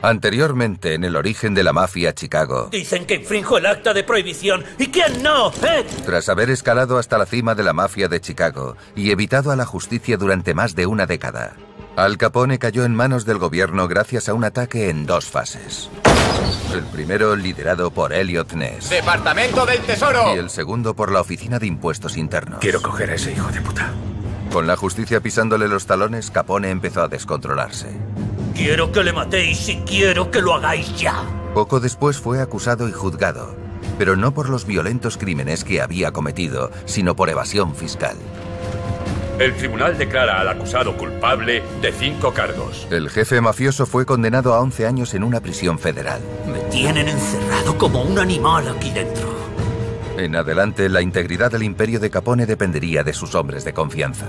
Anteriormente, en el origen de la mafia Chicago. Dicen que infrinjo el acta de prohibición. ¿Y quién no? Tras haber escalado hasta la cima de la mafia de Chicago y evitado a la justicia durante más de una década, Al Capone cayó en manos del gobierno gracias a un ataque en 2 fases. El primero liderado por Elliot Ness. ¡Departamento del Tesoro! Y el segundo por la Oficina de Impuestos Internos. Quiero coger a ese hijo de puta. Con la justicia pisándole los talones, Capone empezó a descontrolarse. Quiero que le matéis y quiero que lo hagáis ya. Poco después fue acusado y juzgado, pero no por los violentos crímenes que había cometido, sino por evasión fiscal. El tribunal declara al acusado culpable de 5 cargos. El jefe mafioso fue condenado a 11 años en una prisión federal. Me tienen encerrado como un animal aquí dentro. En adelante, la integridad del imperio de Capone dependería de sus hombres de confianza.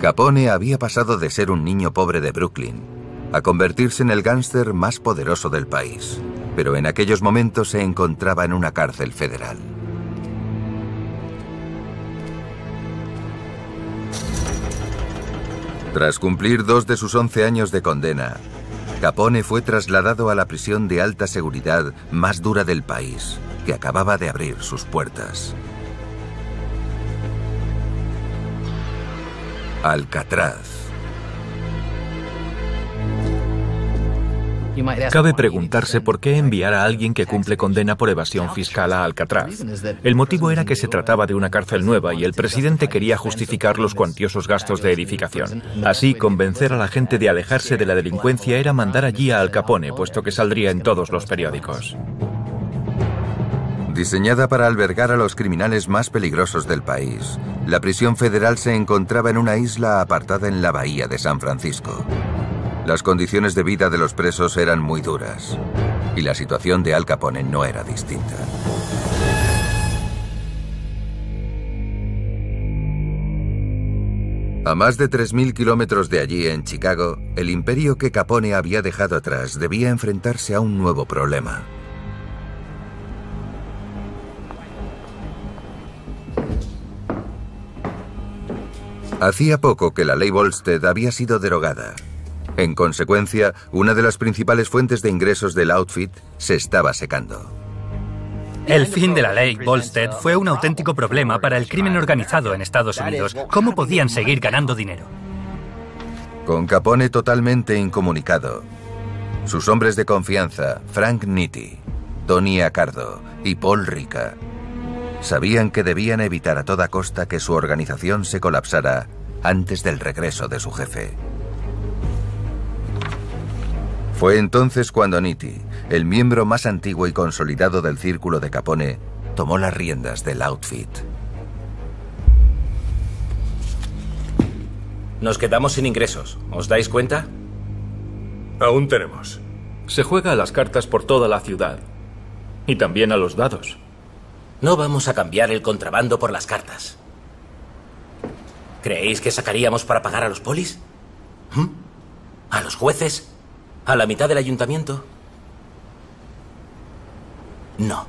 Capone había pasado de ser un niño pobre de Brooklyn a convertirse en el gángster más poderoso del país, pero en aquellos momentos se encontraba en una cárcel federal. Tras cumplir 2 de sus 11 años de condena, Capone fue trasladado a la prisión de alta seguridad más dura del país, que acababa de abrir sus puertas. Alcatraz. Cabe preguntarse por qué enviar a alguien que cumple condena por evasión fiscal a Alcatraz. El motivo era que se trataba de una cárcel nueva y el presidente quería justificar los cuantiosos gastos de edificación. Así, convencer a la gente de alejarse de la delincuencia era mandar allí a Al Capone, puesto que saldría en todos los periódicos. Diseñada para albergar a los criminales más peligrosos del país, la prisión federal se encontraba en una isla apartada en la bahía de San Francisco. Las condiciones de vida de los presos eran muy duras, y la situación de Al Capone no era distinta. A más de 3.000 kilómetros de allí, en Chicago, el imperio que Capone había dejado atrás debía enfrentarse a un nuevo problema. Hacía poco que la ley Volstead había sido derogada. En consecuencia, una de las principales fuentes de ingresos del outfit se estaba secando. El fin de la ley Volstead fue un auténtico problema para el crimen organizado en Estados Unidos. ¿Cómo podían seguir ganando dinero? Con Capone totalmente incomunicado, sus hombres de confianza, Frank Nitti, Tony Accardo y Paul Ricca, sabían que debían evitar a toda costa que su organización se colapsara antes del regreso de su jefe. Fue entonces cuando Nitti, el miembro más antiguo y consolidado del círculo de Capone, tomó las riendas del outfit. Nos quedamos sin ingresos. ¿Os dais cuenta? Aún tenemos. Se juega a las cartas por toda la ciudad. Y también a los dados. No vamos a cambiar el contrabando por las cartas. ¿Creéis que sacaríamos para pagar a los polis? ¿A los jueces? ¿A la mitad del ayuntamiento? No.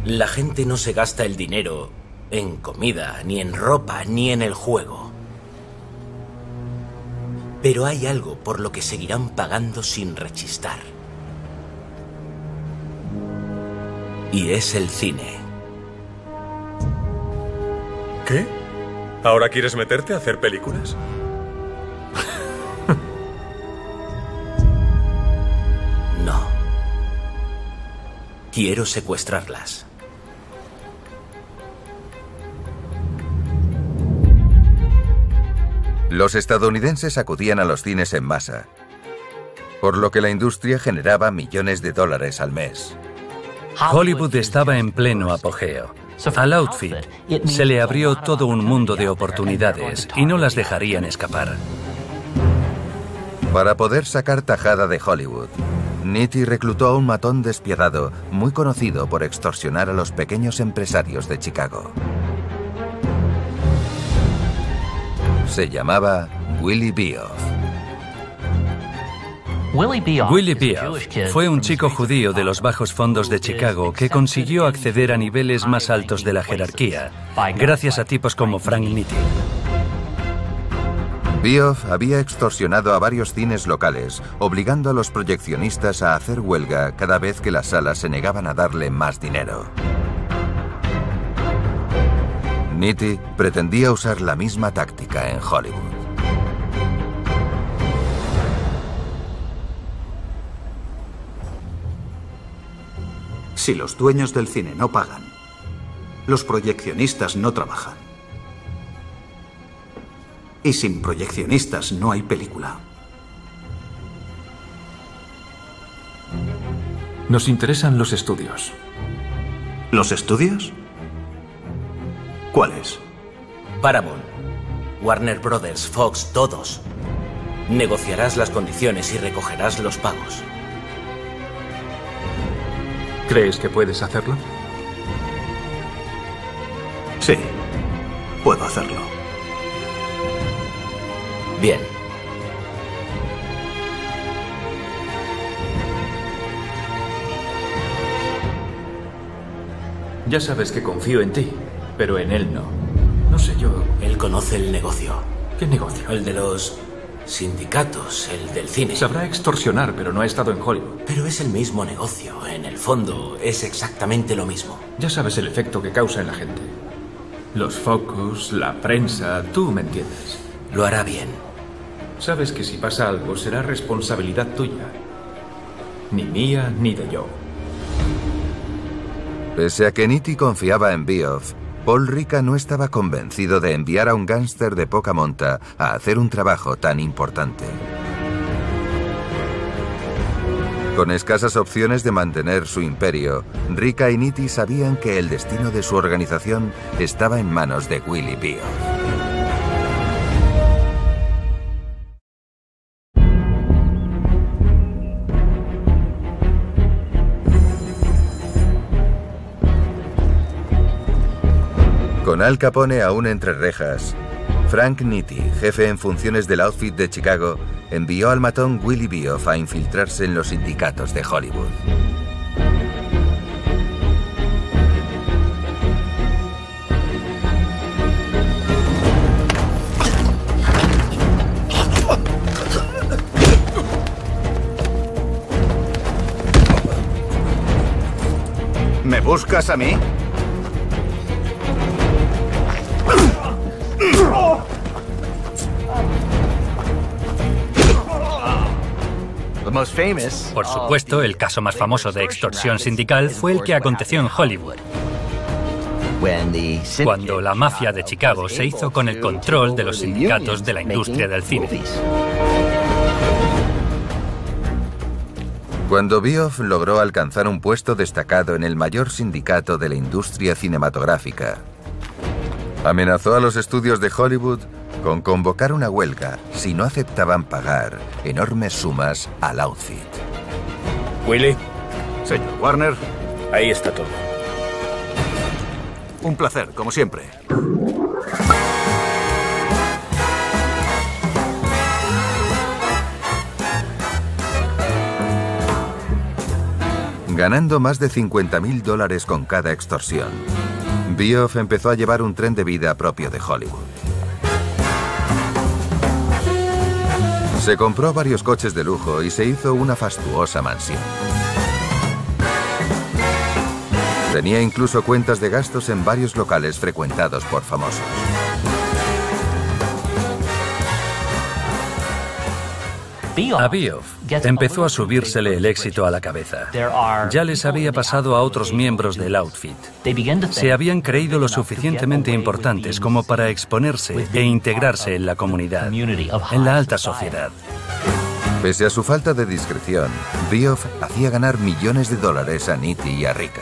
La gente no se gasta el dinero en comida, ni en ropa, ni en el juego. Pero hay algo por lo que seguirán pagando sin rechistar. Y es el cine. ¿Qué? ¿Ahora quieres meterte a hacer películas? No. Quiero secuestrarlas. Los estadounidenses acudían a los cines en masa, por lo que la industria generaba millones de dólares al mes. Hollywood estaba en pleno apogeo. Al outfit se le abrió todo un mundo de oportunidades y no las dejarían escapar. Para poder sacar tajada de Hollywood, Nitti reclutó a un matón despiadado, muy conocido por extorsionar a los pequeños empresarios de Chicago. Se llamaba Willie Bioff. Willie Bioff fue un chico judío de los bajos fondos de Chicago que consiguió acceder a niveles más altos de la jerarquía, gracias a tipos como Frank Nitti. Bioff había extorsionado a varios cines locales, obligando a los proyeccionistas a hacer huelga cada vez que las salas se negaban a darle más dinero. Nitti pretendía usar la misma táctica en Hollywood. Si los dueños del cine no pagan, los proyeccionistas no trabajan. Y sin proyeccionistas no hay película. Nos interesan los estudios. ¿Los estudios? ¿Cuáles? Paramount, Warner Brothers, Fox, todos. Negociarás las condiciones y recogerás los pagos. ¿Crees que puedes hacerlo? Sí, puedo hacerlo. Bien. Ya sabes que confío en ti, pero en él no. No sé yo. Él conoce el negocio. ¿Qué negocio? El de los sindicatos, el del cine. Sabrá extorsionar, pero no ha estado en Hollywood. Pero es el mismo negocio. En el fondo, es exactamente lo mismo. Ya sabes el efecto que causa en la gente. Los focos, la prensa, tú me entiendes. Lo hará bien. Sabes que si pasa algo será responsabilidad tuya. Ni mía ni de Joe. Pese a que Nitti confiaba en Bioff, Paul Ricca no estaba convencido de enviar a un gángster de poca monta a hacer un trabajo tan importante. Con escasas opciones de mantener su imperio, Ricca y Nitti sabían que el destino de su organización estaba en manos de Willie Bioff. Con Al Capone aún entre rejas, Frank Nitti, jefe en funciones del outfit de Chicago, envió al matón Willie Bioff a infiltrarse en los sindicatos de Hollywood. ¿Me buscas a mí? Por supuesto, el caso más famoso de extorsión sindical fue el que aconteció en Hollywood, cuando la mafia de Chicago se hizo con el control de los sindicatos de la industria del cine. Cuando Bioff logró alcanzar un puesto destacado en el mayor sindicato de la industria cinematográfica, amenazó a los estudios de Hollywood con convocar una huelga si no aceptaban pagar enormes sumas al outfit. Willie, Señor Warner, ahí está todo. un placer, como siempre. Ganando más de $50.000 con cada extorsión, Bioff empezó a llevar un tren de vida propio de Hollywood. Se compró varios coches de lujo y se hizo una fastuosa mansión. Tenía incluso cuentas de gastos en varios locales frecuentados por famosos. A Beoff empezó a subírsele el éxito a la cabeza. Ya les había pasado a otros miembros del outfit. Se habían creído lo suficientemente importantes como para exponerse e integrarse en la comunidad, en la alta sociedad. Pese a su falta de discreción, Beoff hacía ganar millones de dólares a Nitti y a Rika.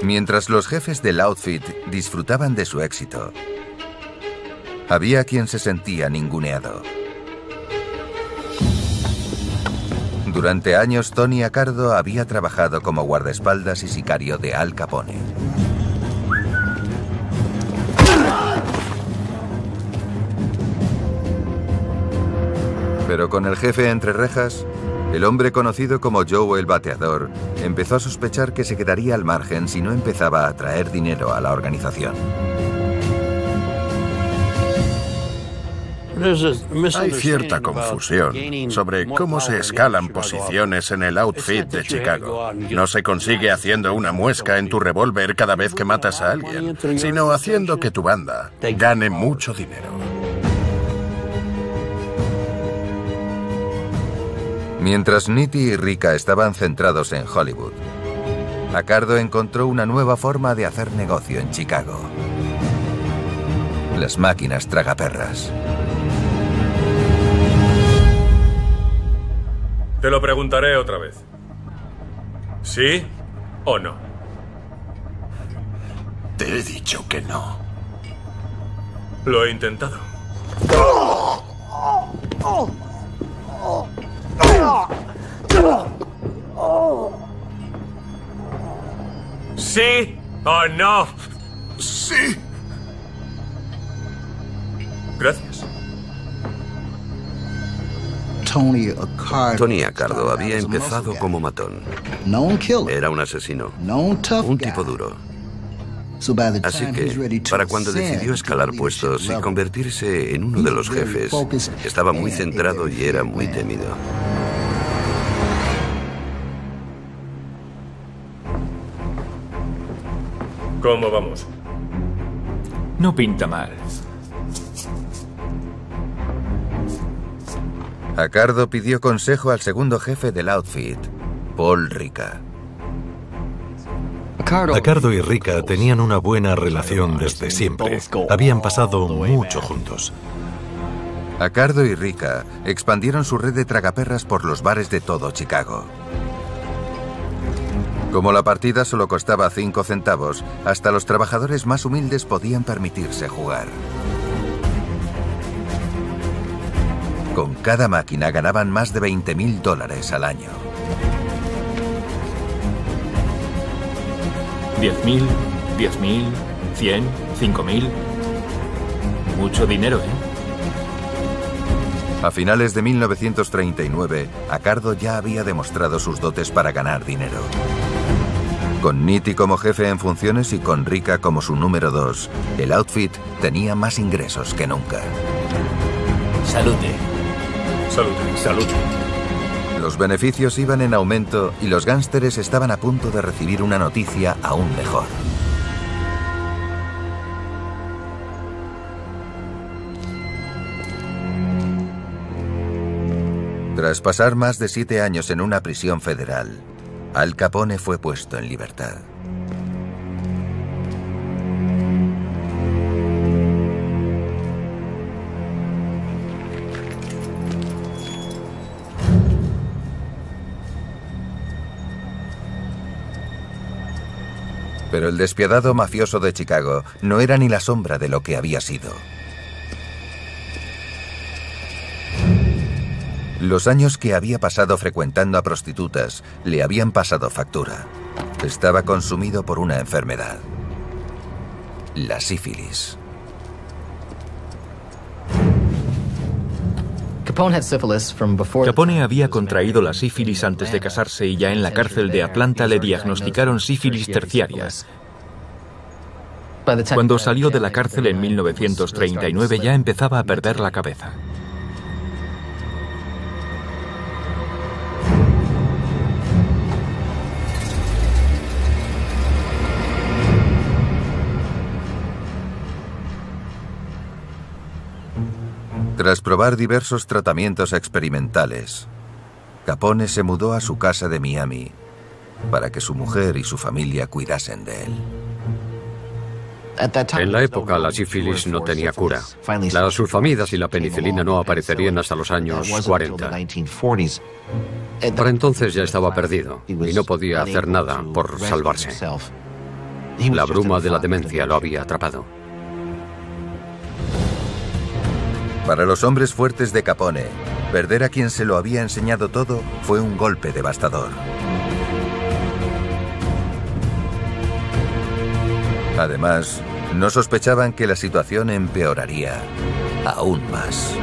Mientras los jefes del outfit disfrutaban de su éxito, había quien se sentía ninguneado. Durante años, Tony Accardo había trabajado como guardaespaldas y sicario de Al Capone. Pero con el jefe entre rejas, el hombre conocido como Joe el Bateador empezó a sospechar que se quedaría al margen si no empezaba a traer dinero a la organización. Hay cierta confusión sobre cómo se escalan posiciones en el outfit de Chicago. No se consigue haciendo una muesca en tu revólver cada vez que matas a alguien, sino haciendo que tu banda gane mucho dinero. Mientras Nitti y Rika estaban centrados en Hollywood, Accardo encontró una nueva forma de hacer negocio en Chicago: las máquinas tragaperras. Te lo preguntaré otra vez. ¿Sí o no? Te he dicho que no. Lo he intentado. ¿Sí o no? Sí. Gracias. Tony Accardo había empezado como matón. Era un asesino, un tipo duro. Así que, para cuando decidió escalar puestos y convertirse en uno de los jefes, estaba muy centrado y era muy temido. ¿Cómo vamos? No pinta mal. Accardo pidió consejo al segundo jefe del outfit, Paul Rika. Accardo y Rika tenían una buena relación desde siempre. Habían pasado mucho juntos. Accardo y Rika expandieron su red de tragaperras por los bares de todo Chicago. Como la partida solo costaba 5 centavos, hasta los trabajadores más humildes podían permitirse jugar. Con cada máquina ganaban más de $20.000 al año. 10.000, 10.000, 100, 5.000. Mucho dinero, ¿eh? A finales de 1939, Accardo ya había demostrado sus dotes para ganar dinero. Con Nitti como jefe en funciones y con Rika como su número 2, el outfit tenía más ingresos que nunca. Salute. Salute. Salute. Los beneficios iban en aumento y los gánsteres estaban a punto de recibir una noticia aún mejor. Tras pasar más de 7 años en una prisión federal, Al Capone fue puesto en libertad. Pero el despiadado mafioso de Chicago no era ni la sombra de lo que había sido. Los años que había pasado frecuentando a prostitutas le habían pasado factura. Estaba consumido por una enfermedad: la sífilis. Capone había contraído la sífilis antes de casarse y ya en la cárcel de Atlanta le diagnosticaron sífilis terciaria. Cuando salió de la cárcel en 1939 ya empezaba a perder la cabeza. Tras probar diversos tratamientos experimentales, Capone se mudó a su casa de Miami para que su mujer y su familia cuidasen de él. En la época, la sífilis no tenía cura. Las sulfamidas y la penicilina no aparecerían hasta los años 40. Para entonces ya estaba perdido y no podía hacer nada por salvarse. La bruma de la demencia lo había atrapado. Para los hombres fuertes de Capone, perder a quien se lo había enseñado todo fue un golpe devastador. Además, no sospechaban que la situación empeoraría aún más.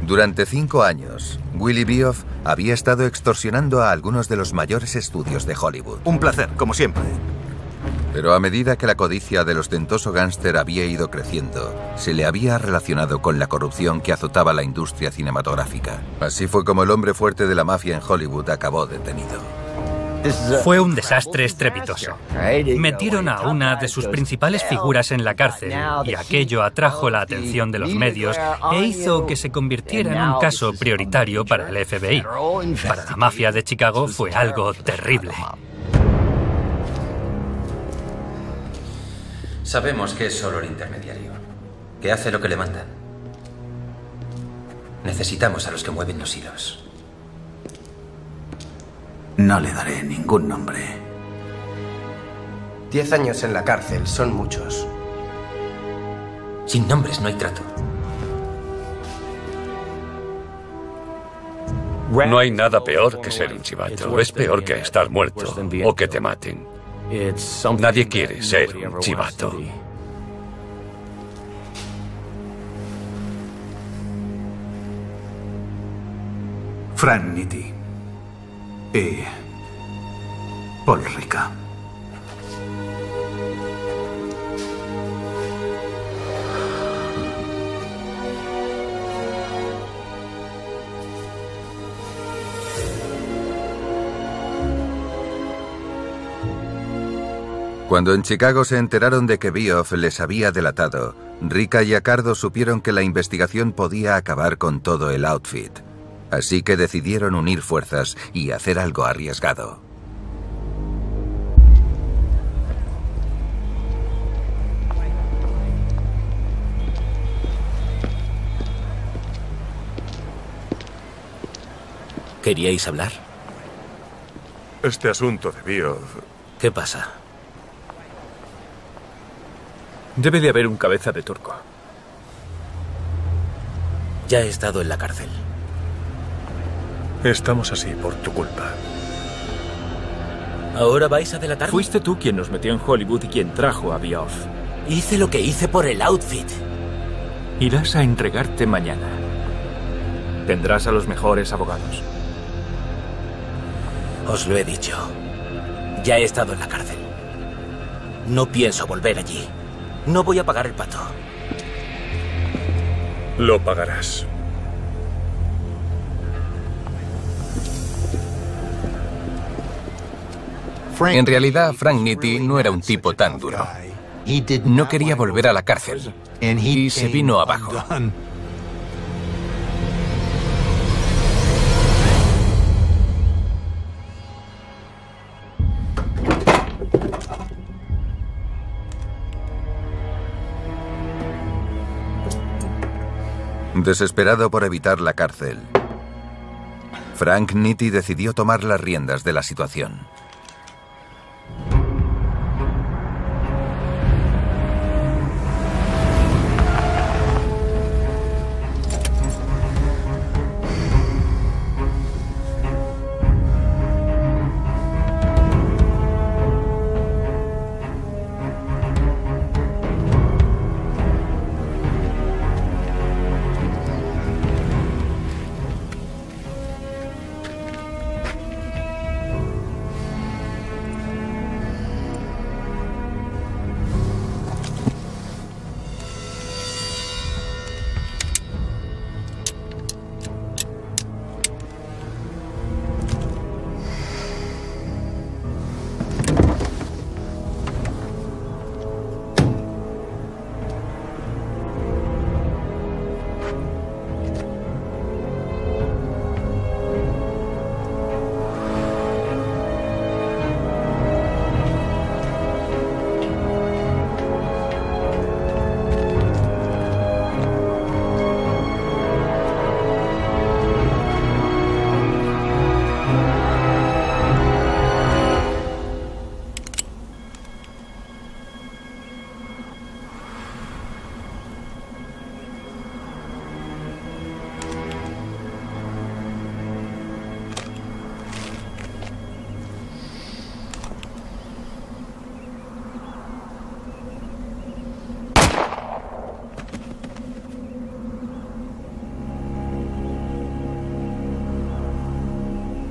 Durante 5 años, Willie Bioff había estado extorsionando a algunos de los mayores estudios de Hollywood. Un placer, como siempre. Pero a medida que la codicia del ostentoso gángster había ido creciendo, se le había relacionado con la corrupción que azotaba la industria cinematográfica. Así fue como el hombre fuerte de la mafia en Hollywood acabó detenido. Fue un desastre estrepitoso. Metieron a una de sus principales figuras en la cárcel y aquello atrajo la atención de los medios e hizo que se convirtiera en un caso prioritario para el FBI. Para la mafia de Chicago fue algo terrible. Sabemos que es solo el intermediario, que hace lo que le mandan. Necesitamos a los que mueven los hilos. No le daré ningún nombre. 10 años en la cárcel son muchos. Sin nombres no hay trato. No hay nada peor que ser un chivato. Es peor que estar muerto o que te maten. Nadie quiere ser un chivato. Frank Nitti y Paul Ricca. Cuando en Chicago se enteraron de que Bioff les había delatado, Ricca y Accardo supieron que la investigación podía acabar con todo el outfit. Así que decidieron unir fuerzas y hacer algo arriesgado. ¿Queríais hablar? Este asunto de Bioff... ¿Qué pasa? Debe de haber un cabeza de turco. Ya he estado en la cárcel. Estamos así por tu culpa. ¿Ahora vais a delatarme? Fuiste tú quien nos metió en Hollywood y quien trajo a Bioff. Hice lo que hice por el outfit. Irás a entregarte mañana. Tendrás a los mejores abogados. Os lo he dicho. Ya he estado en la cárcel. No pienso volver allí. No voy a pagar el pato. Lo pagarás. En realidad, Frank Nitti no era un tipo tan duro. No quería volver a la cárcel y se vino abajo. Desesperado por evitar la cárcel, Frank Nitti decidió tomar las riendas de la situación.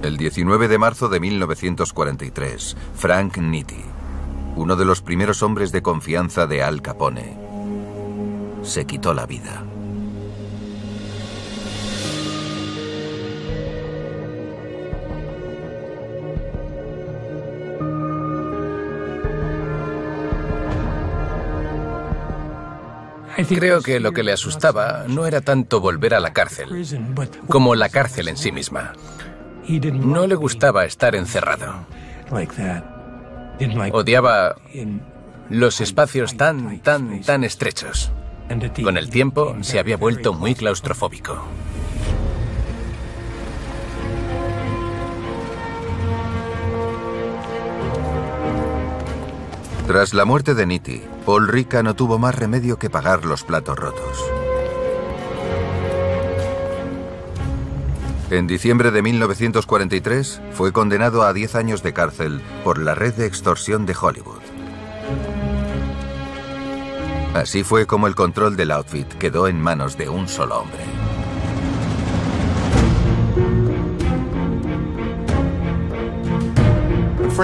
El 19 de marzo de 1943, Frank Nitti, uno de los primeros hombres de confianza de Al Capone, se quitó la vida. Creo que lo que le asustaba no era tanto volver a la cárcel, como la cárcel en sí misma. No le gustaba estar encerrado. Odiaba los espacios tan estrechos. Con el tiempo se había vuelto muy claustrofóbico. Tras la muerte de Nitti, Paul Ricca no tuvo más remedio que pagar los platos rotos. En diciembre de 1943 fue condenado a 10 años de cárcel por la red de extorsión de Hollywood. Así fue como el control del outfit quedó en manos de un solo hombre.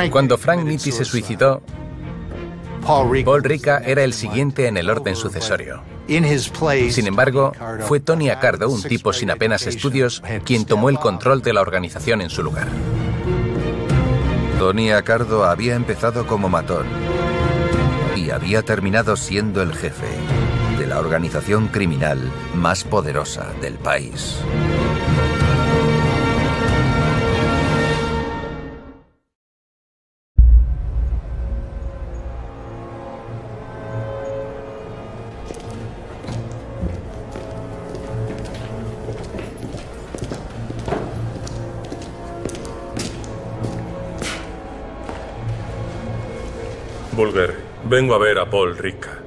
Cuando Frank Nitti se suicidó, Paul Ricca era el siguiente en el orden sucesorio. Sin embargo, fue Tony Accardo, un tipo sin apenas estudios, quien tomó el control de la organización en su lugar. Tony Accardo había empezado como matón y había terminado siendo el jefe de la organización criminal más poderosa del país. Bulger, vengo a ver a Paul Ricca.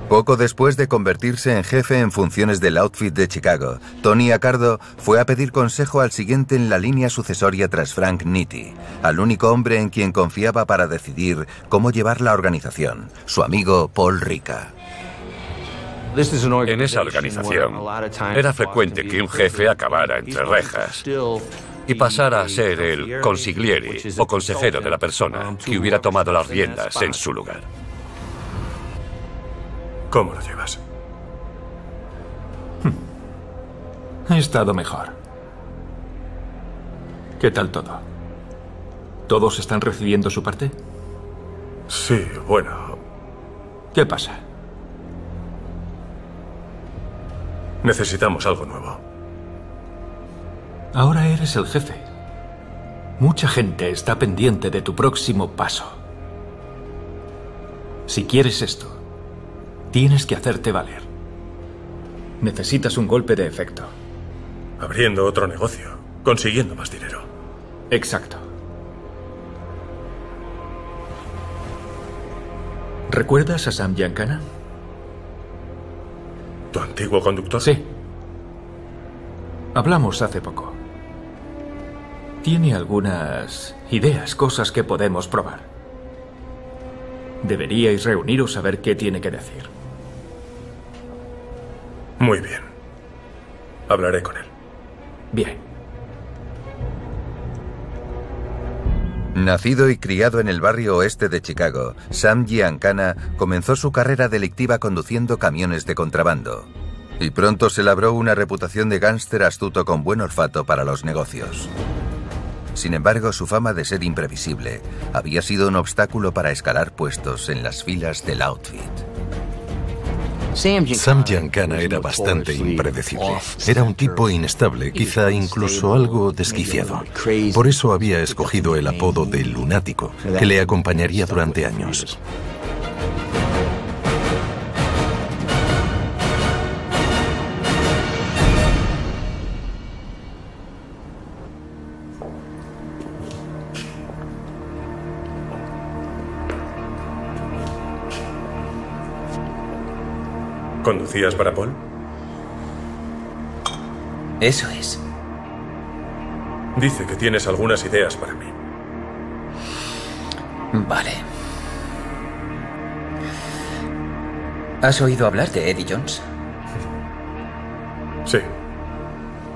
Poco después de convertirse en jefe en funciones del outfit de Chicago, Tony Accardo fue a pedir consejo al siguiente en la línea sucesoria tras Frank Nitti, al único hombre en quien confiaba para decidir cómo llevar la organización, su amigo Paul Ricca. En esa organización era frecuente que un jefe acabara entre rejas y pasara a ser el consigliere o consejero de la persona que hubiera tomado las riendas en su lugar. ¿Cómo lo llevas? He estado mejor. ¿Qué tal todo? ¿Todos están recibiendo su parte? Sí, bueno. ¿Qué pasa? Necesitamos algo nuevo. Ahora eres el jefe. Mucha gente está pendiente de tu próximo paso. Si quieres esto, tienes que hacerte valer. Necesitas un golpe de efecto. Abriendo otro negocio, consiguiendo más dinero. Exacto. ¿Recuerdas a Sam Giancana? ¿Tu antiguo conductor? Sí. Hablamos hace poco. Tiene algunas ideas, cosas que podemos probar. Deberíais reuniros a ver qué tiene que decir. Muy bien. Hablaré con él. Bien. Nacido y criado en el barrio oeste de Chicago, Sam Giancana comenzó su carrera delictiva conduciendo camiones de contrabando. Y pronto se labró una reputación de gángster astuto con buen olfato para los negocios. Sin embargo, su fama de ser imprevisible había sido un obstáculo para escalar puestos en las filas del outfit. Sam Giancana era bastante impredecible. Era un tipo inestable, quizá incluso algo desquiciado. Por eso había escogido el apodo de lunático, que le acompañaría durante años. ¿Conducías para Paul? Eso es. Dice que tienes algunas ideas para mí. Vale. ¿Has oído hablar de Eddie Jones? Sí.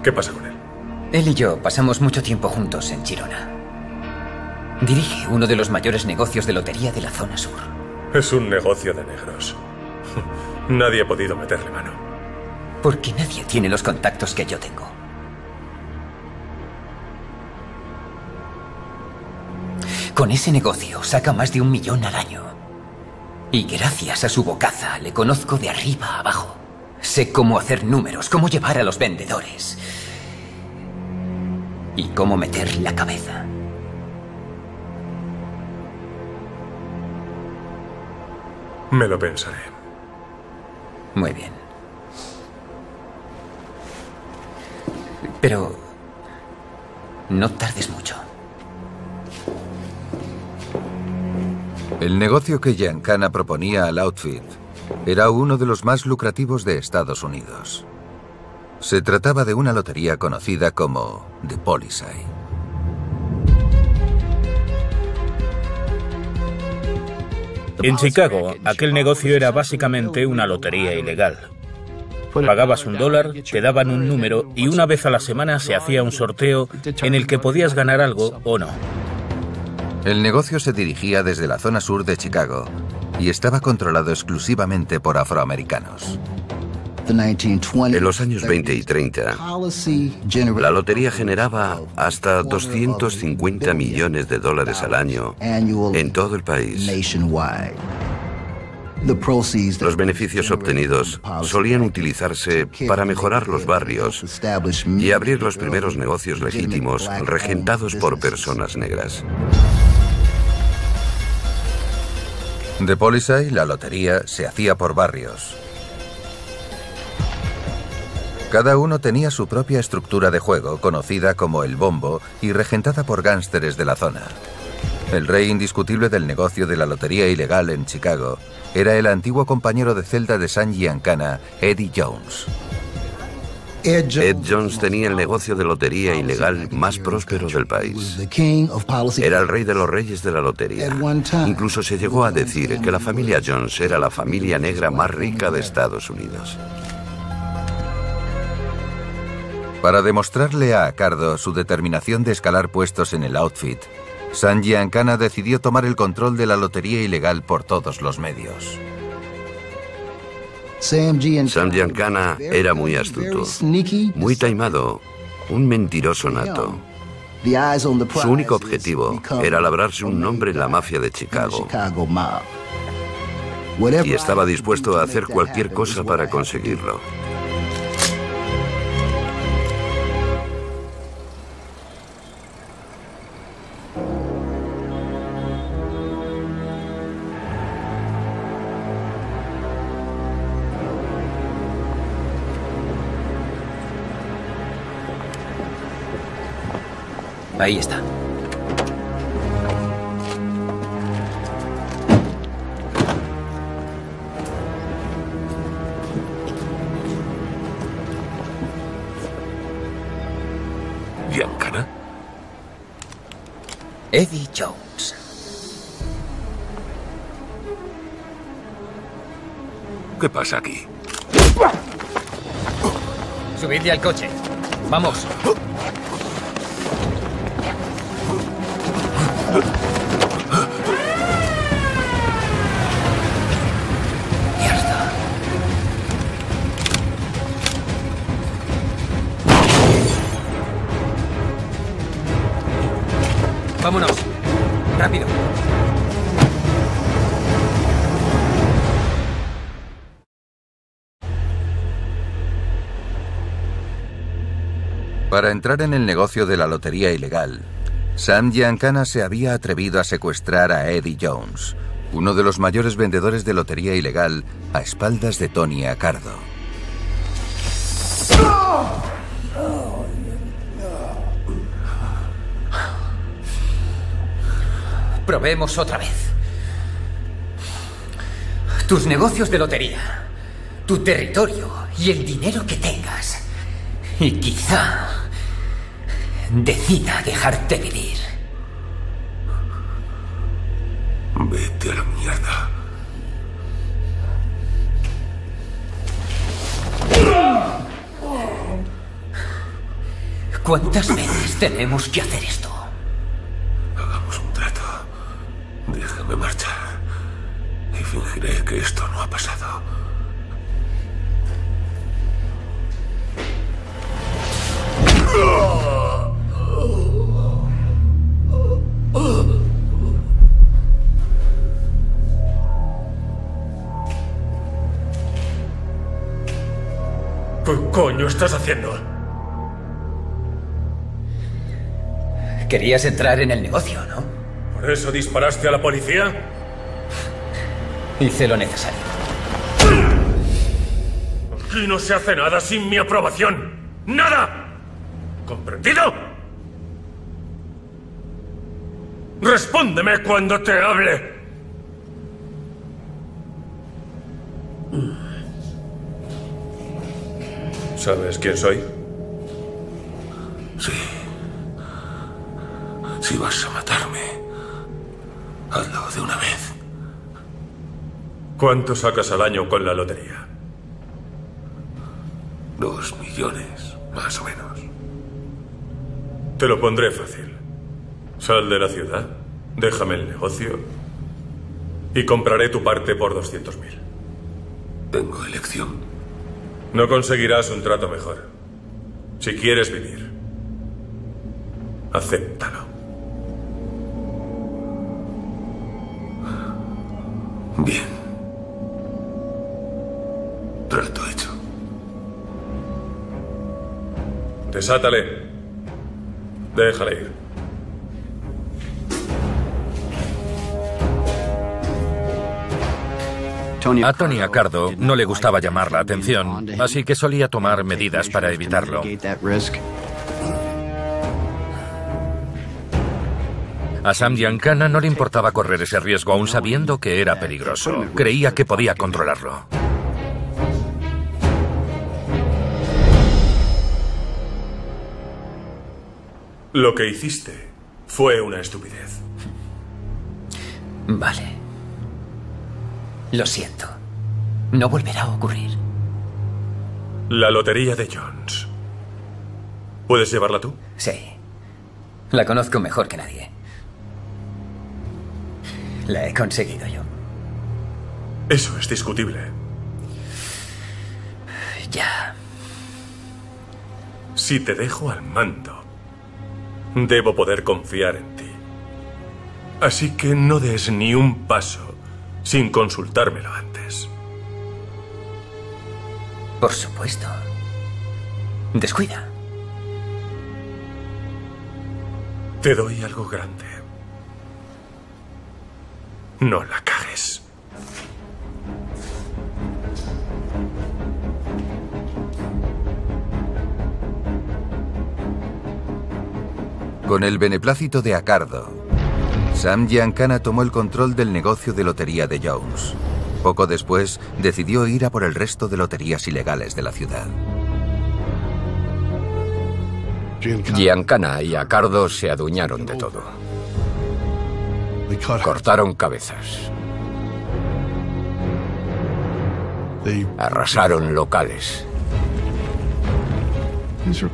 ¿Qué pasa con él? Él y yo pasamos mucho tiempo juntos en Girona. Dirige uno de los mayores negocios de lotería de la zona sur. Es un negocio de negros. Nadie ha podido meterle mano. Porque nadie tiene los contactos que yo tengo. Con ese negocio saca más de 1 millón al año. Y gracias a su bocaza le conozco de arriba a abajo. Sé cómo hacer números, cómo llevar a los vendedores. Y cómo meter la cabeza. Me lo pensaré. Muy bien. Pero no tardes mucho. El negocio que Giancana proponía al Outfit era uno de los más lucrativos de Estados Unidos. Se trataba de una lotería conocida como The Policy. En Chicago, aquel negocio era básicamente una lotería ilegal. Pagabas $1, te daban un número y una vez a la semana se hacía un sorteo en el que podías ganar algo o no. El negocio se dirigía desde la zona sur de Chicago y estaba controlado exclusivamente por afroamericanos. En los años 20 y 30, la lotería generaba hasta $250 millones al año en todo el país. Los beneficios obtenidos solían utilizarse para mejorar los barrios y abrir los primeros negocios legítimos regentados por personas negras. The Policy, la lotería, se hacía por barrios. Cada uno tenía su propia estructura de juego, conocida como el bombo y regentada por gángsteres de la zona. El rey indiscutible del negocio de la lotería ilegal en Chicago era el antiguo compañero de celda de Sam Giancana, Eddie Jones. Ed Jones tenía el negocio de lotería ilegal más próspero del país. Era el rey de los reyes de la lotería. Incluso se llegó a decir que la familia Jones era la familia negra más rica de Estados Unidos. Para demostrarle a Cardo su determinación de escalar puestos en el Outfit, Sam Giancana decidió tomar el control de la lotería ilegal por todos los medios. Sam Giancana era muy astuto, muy taimado, un mentiroso nato. Su único objetivo era labrarse un nombre en la mafia de Chicago. Y estaba dispuesto a hacer cualquier cosa para conseguirlo. Ahí está. ¿Giancana? Eddie Jones. ¿Qué pasa aquí? Subidle al coche. Vamos. Mierda. Vámonos. Rápido. Para entrar en el negocio de la lotería ilegal, Sam Giancana se había atrevido a secuestrar a Eddie Jones, uno de los mayores vendedores de lotería ilegal, a espaldas de Tony Accardo. Probemos otra vez. Tus negocios de lotería, tu territorio y el dinero que tengas. Y quizá decida dejarte vivir. Vete a la mierda. ¿Cuántas veces tenemos que hacer esto? Hagamos un trato. Déjame marchar y fingiré que esto no ha pasado. ¿Qué coño estás haciendo? Querías entrar en el negocio, ¿no? ¿Por eso disparaste a la policía? Hice lo necesario. Aquí no se hace nada sin mi aprobación. ¡Nada! ¿Comprendido? Respóndeme cuando te hable. ¿Sabes quién soy? Sí. Si vas a matarme, hazlo de una vez. ¿Cuánto sacas al año con la lotería? 2 millones, más o menos. Te lo pondré fácil. Sal de la ciudad, déjame el negocio y compraré tu parte por 200.000. Tengo elección. No conseguirás un trato mejor. Si quieres vivir, acéptalo. Bien. Trato hecho. Desátale. Déjale ir. A Tony Accardo no le gustaba llamar la atención, así que solía tomar medidas para evitarlo. A Sam Giancana no le importaba correr ese riesgo, aun sabiendo que era peligroso. Creía que podía controlarlo. Lo que hiciste fue una estupidez. Vale. Lo siento. No volverá a ocurrir. La lotería de Jones. ¿Puedes llevarla tú? Sí. La conozco mejor que nadie. La he conseguido yo. Eso es discutible. Ya. Si te dejo al mando, debo poder confiar en ti. Así que no des ni un paso sin consultármelo antes. Por supuesto. Descuida. Te doy algo grande. No la cagues. Con el beneplácito de Accardo, Sam Giancana tomó el control del negocio de lotería de Jones. Poco después, decidió ir a por el resto de loterías ilegales de la ciudad. Giancana y Accardo se adueñaron de todo. Cortaron cabezas. Arrasaron locales.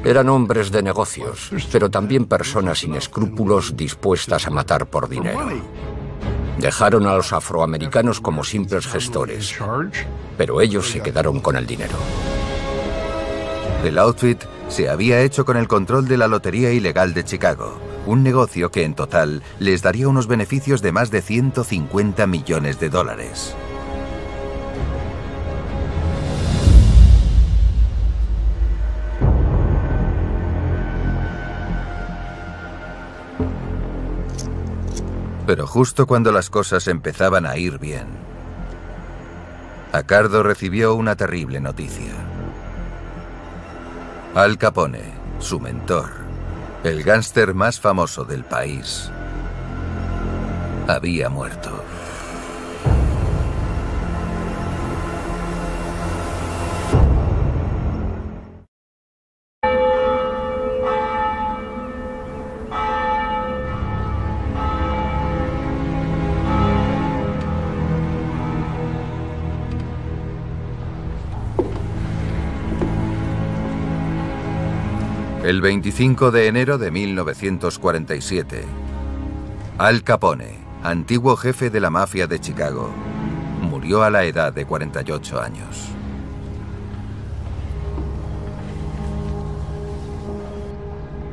Eran hombres de negocios, pero también personas sin escrúpulos dispuestas a matar por dinero. Dejaron a los afroamericanos como simples gestores, pero ellos se quedaron con el dinero. El outfit se había hecho con el control de la lotería ilegal de Chicago, un negocio que en total les daría unos beneficios de más de 150 millones de dólares. Pero justo cuando las cosas empezaban a ir bien, Accardo recibió una terrible noticia. Al Capone, su mentor, el gángster más famoso del país, había muerto. El 25 de enero de 1947, Al Capone, antiguo jefe de la mafia de Chicago, murió a la edad de 48 años.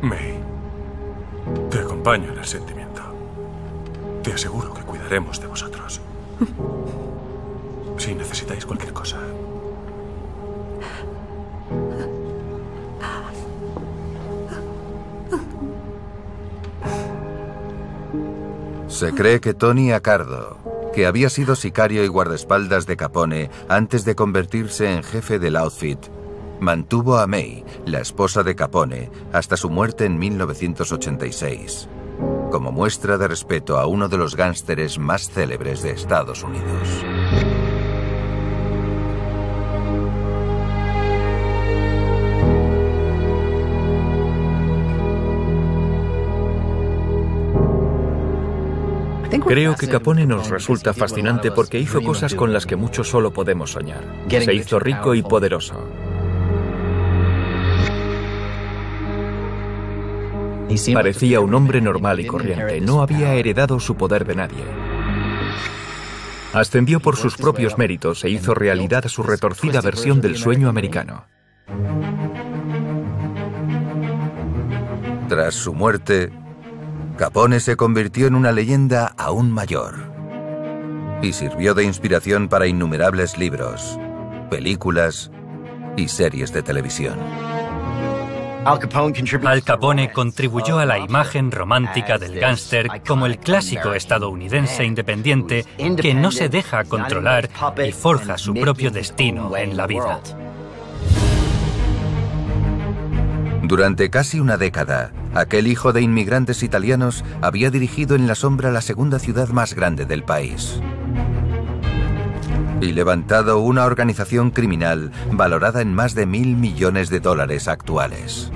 May, te acompaño en el sentimiento. Te aseguro que cuidaremos de vosotros. Si necesitáis cualquier cosa. Se cree que Tony Accardo, que había sido sicario y guardaespaldas de Capone antes de convertirse en jefe del outfit, mantuvo a May, la esposa de Capone, hasta su muerte en 1986, como muestra de respeto a uno de los gángsteres más célebres de Estados Unidos. Creo que Capone nos resulta fascinante porque hizo cosas con las que muchos solo podemos soñar. Se hizo rico y poderoso. Parecía un hombre normal y corriente. No había heredado su poder de nadie. Ascendió por sus propios méritos e hizo realidad su retorcida versión del sueño americano. Tras su muerte, Capone se convirtió en una leyenda aún mayor y sirvió de inspiración para innumerables libros, películas y series de televisión. Al Capone contribuyó a la imagen romántica del gángster como el clásico estadounidense independiente que no se deja controlar y forja su propio destino en la vida. Durante casi una década, aquel hijo de inmigrantes italianos había dirigido en la sombra la segunda ciudad más grande del país y levantado una organización criminal valorada en más de $1.000 millones actuales.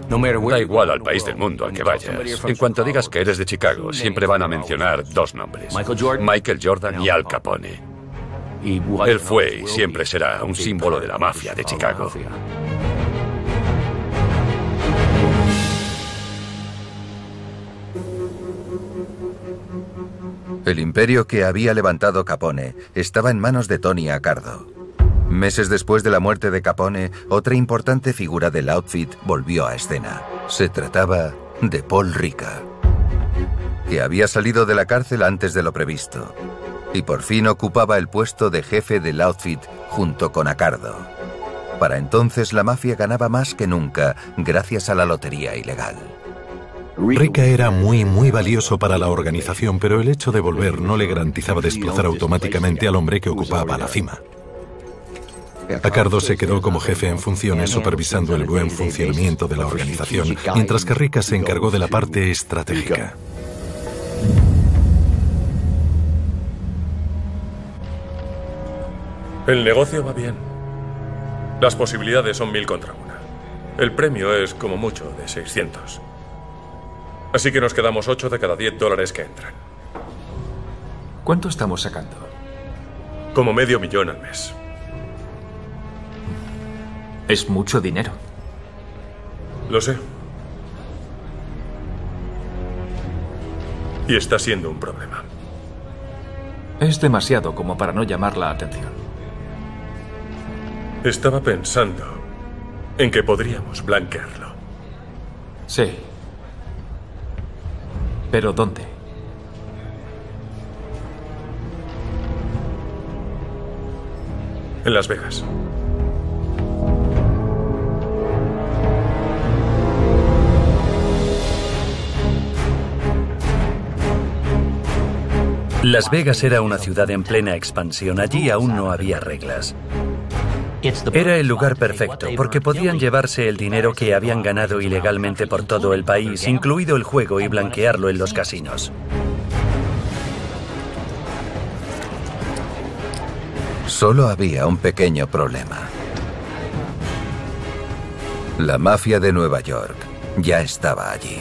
Da igual al país del mundo al que vayas. En cuanto digas que eres de Chicago, siempre van a mencionar dos nombres: Michael Jordan y Al Capone. Él fue y siempre será un símbolo de la mafia de Chicago. El imperio que había levantado Capone estaba en manos de Tony Accardo. Meses después de la muerte de Capone, otra importante figura del outfit volvió a escena. Se trataba de Paul Ricca, que había salido de la cárcel antes de lo previsto y por fin ocupaba el puesto de jefe del outfit junto con Accardo. Para entonces la mafia ganaba más que nunca gracias a la lotería ilegal. Ricca era muy valioso para la organización, pero el hecho de volver no le garantizaba desplazar automáticamente al hombre que ocupaba la cima. Accardo se quedó como jefe en funciones supervisando el buen funcionamiento de la organización, mientras que Ricca se encargó de la parte estratégica. El negocio va bien. Las posibilidades son 1000 contra 1. El premio es como mucho de 600. Así que nos quedamos 8 de cada $10 que entran. ¿Cuánto estamos sacando? Como $500,000 al mes. Es mucho dinero. Lo sé. Y está siendo un problema. Es demasiado como para no llamar la atención. Estaba pensando en que podríamos blanquearlo. Sí. ¿Pero dónde? En Las Vegas. Las Vegas era una ciudad en plena expansión. Allí aún no había reglas. Era el lugar perfecto, porque podían llevarse el dinero que habían ganado ilegalmente por todo el país, incluido el juego, y blanquearlo en los casinos. Solo había un pequeño problema. La mafia de Nueva York ya estaba allí.